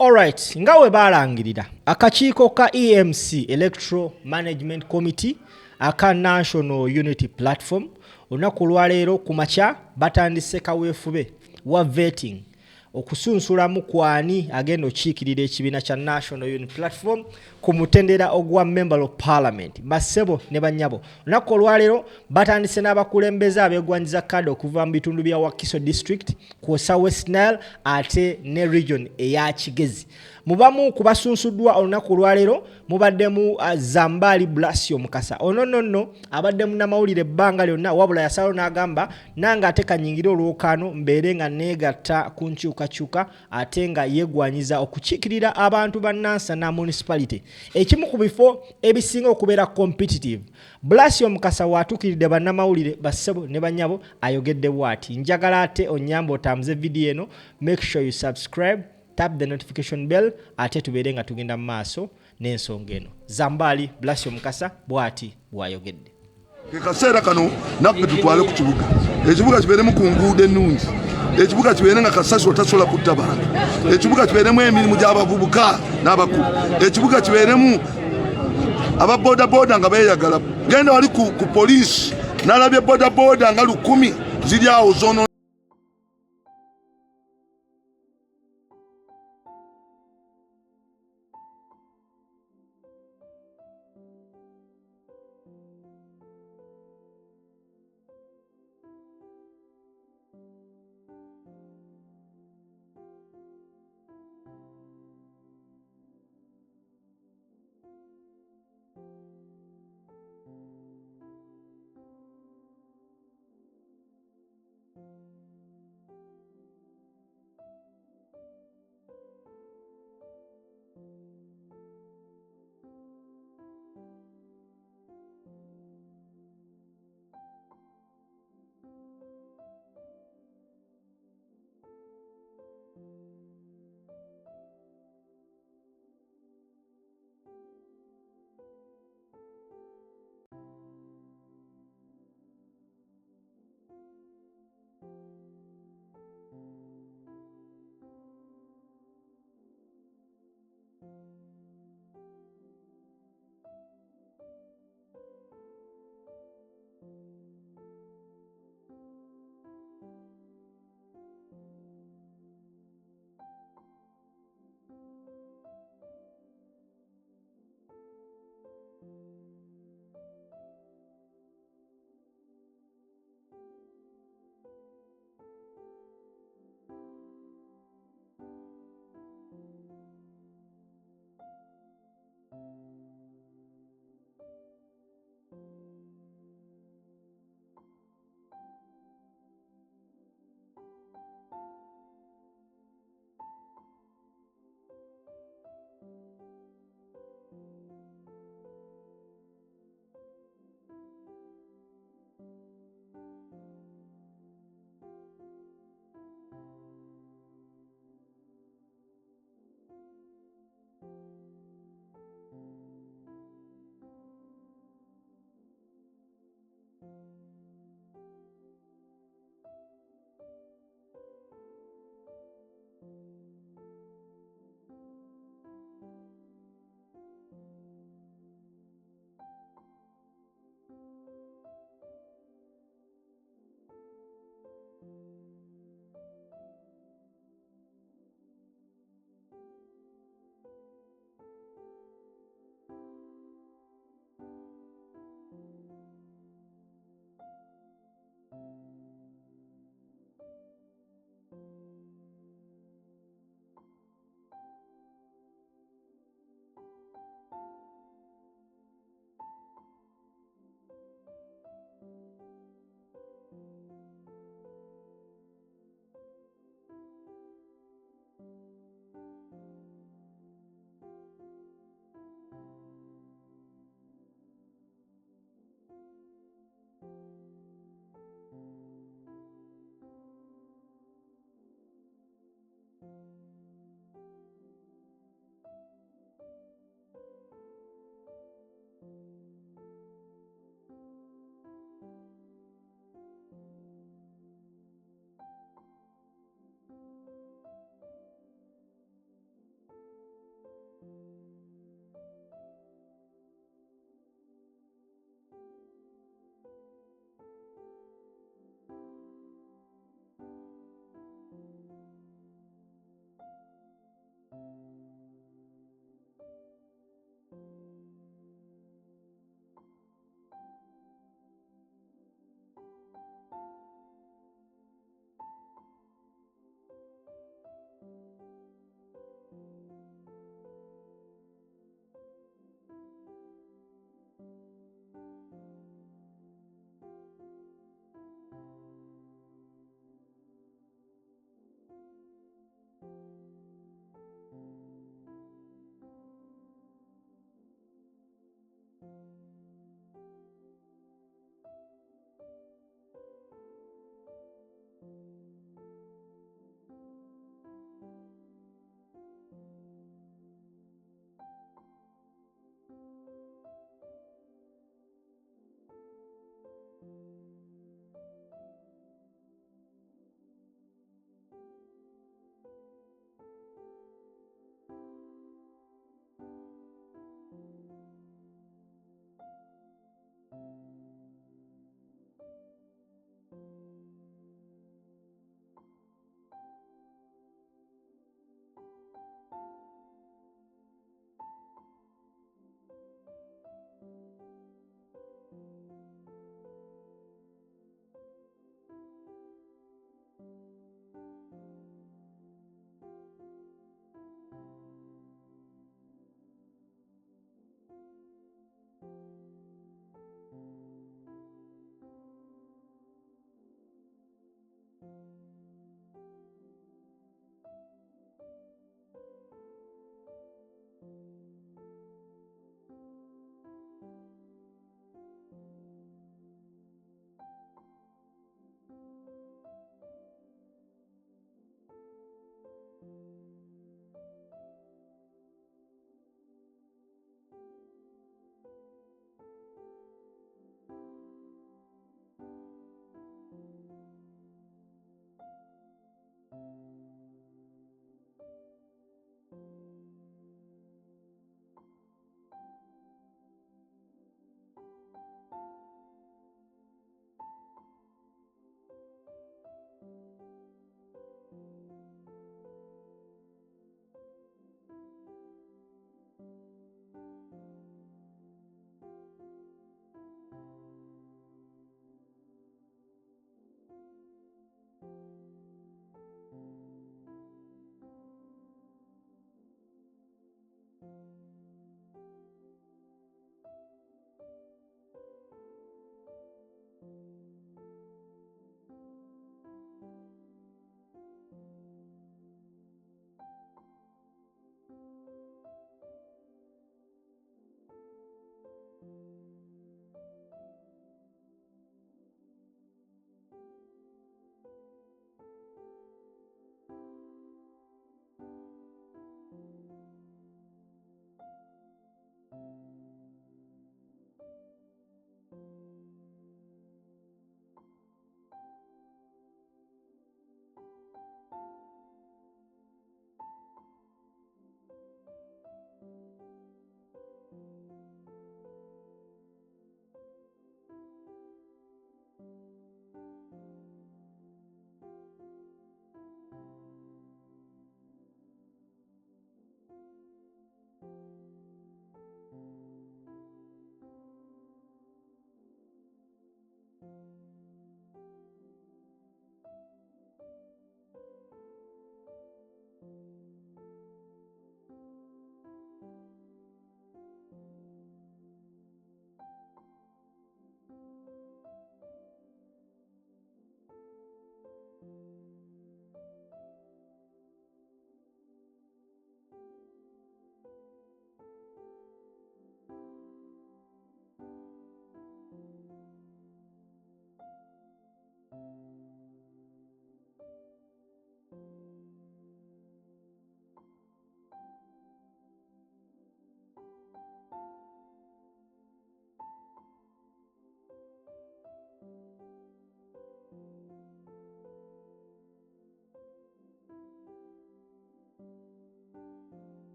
Alright, nga we balangirira akakiiko ka EMC Electoral Management Committee aka National Unity Platform olunaku lwaleero ku makya batandise kaweefube wa vetting okusunsulamu kwani agenda okiikirira ekibiina kya National Unity Platform ku mutendera ogwa Member of Parliament bassebo ne bannyabo. Olunaku olwaleero batandise n'abakulembeze abeegwanyiza kadde okuva mu bitundu bya Wakiso District kwosa West Nile ate ne region eya Kigezi. Mubamu kubasunsuddwa olunaku olwaleero mubaddemu Zambaalli Blasio Mukasa. Ono abadde munnamawulire ebbanga lyonna wabula yasalawo n'agamba nange ate kanyingire olwokaano mbeere nga neegatta ku nkyukakyuka ate nga yeegwanyiza okukiikirira abantu ba Nansana Municipality. Ekimu ku bifo ebisinga okubeera competitive. Blasio Mukasa waatuukiridde bannamawulire bassebo ne bannyabo ayogedde bw'ati. Njagala ate onnyambe otambuze video eno, make sure you subscribe, tap the notification bell ate tubeere nga tugenda mu maaso n'ensonga eno. Zambaalli Blasio Mukasa bw'ati bw'ayogedde. Kaseera kano naffe tutwale ku kibuga. Ekibuga kibeeremu ku nguudo ennungi. Ekibuga kibeere nga kasasiro tasobola kutta bantu. Ekibuga kibeeremu emirimu gy'abavubuka n'abakulu. Ekibuga kibeeremu aba boda nga beeyagala. Genda wali ku poliisi n'alabye boda nga 100 ziri awo zono.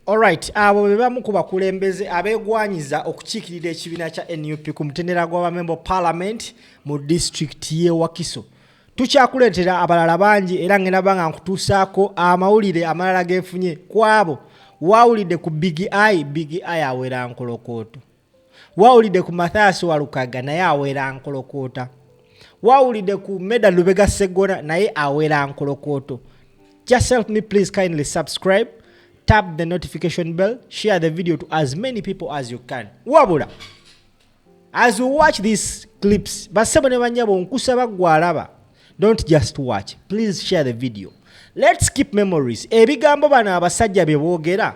Alright, abo bebamu ku bakulembeze abeegwanyiza okukiikirira ekibiina kya NUP ku mutendera gw'abamember parliament mu district y'e Wakiso. tukyakuleetera abalala bangi era ngenda banga nkutuusaako amawulire amalala genfunye kwabo wawulidde ku Big Eye awera nkolokooto, wawulidde ku Mathias Walukaga naye awera nkolokoota, wawulidde ku Meda Lubega Segona naye awera nkolokooto. Just help me please kindly subscribe, tap the notification bell, share the video to as many people as you can. Wabula, as you watch these clips, basebo ne banyabo nkusaba gwalaba, don't just watch, please share the video. Let's keep memories. Ebigambo bana abasajja beboogera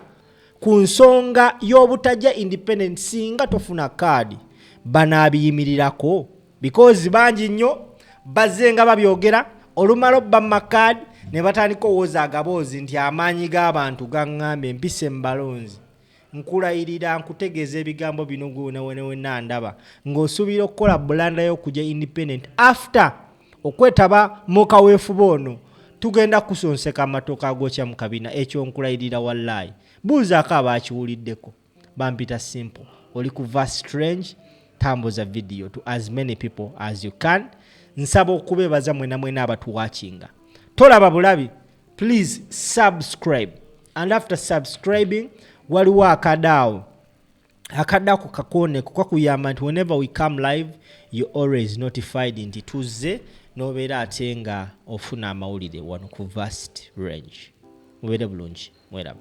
ku nsonga y'obutajja independent singa tofuna kaadi bana abiyimirirako, because bangi nnyo bazenga babyogera olumalo bamakaadi ne batandika owoza agaboozi nti amaanyi g'abantu gaŋŋambe empise mbalonzi. Nkulayirira nkutegeeza ebigambo bino gwena ndaba ng'osuubira okukola bulanda y'okujja independent after okwetaba mu kaweefuba ono tugenda kusonseka amatoka agokya mu kabina. Ekyo nkulayirira wallahi. Buuzaako abaakiwuliddeko. Bampita simple. Oli ku Verse Strange, tambuza video to as many people as you can. Nsaba okubeebaza mwena abatuwatchinga. Tolaba bulabi, please subscribe. And after subscribing, waliwo akadaawo kakone kukakuyamba nti whenever we come live, you always notified nti tuzze nobeera ate nga ofuna amawulire wano ku Vast Range. Mubeere bulungi, mweraba.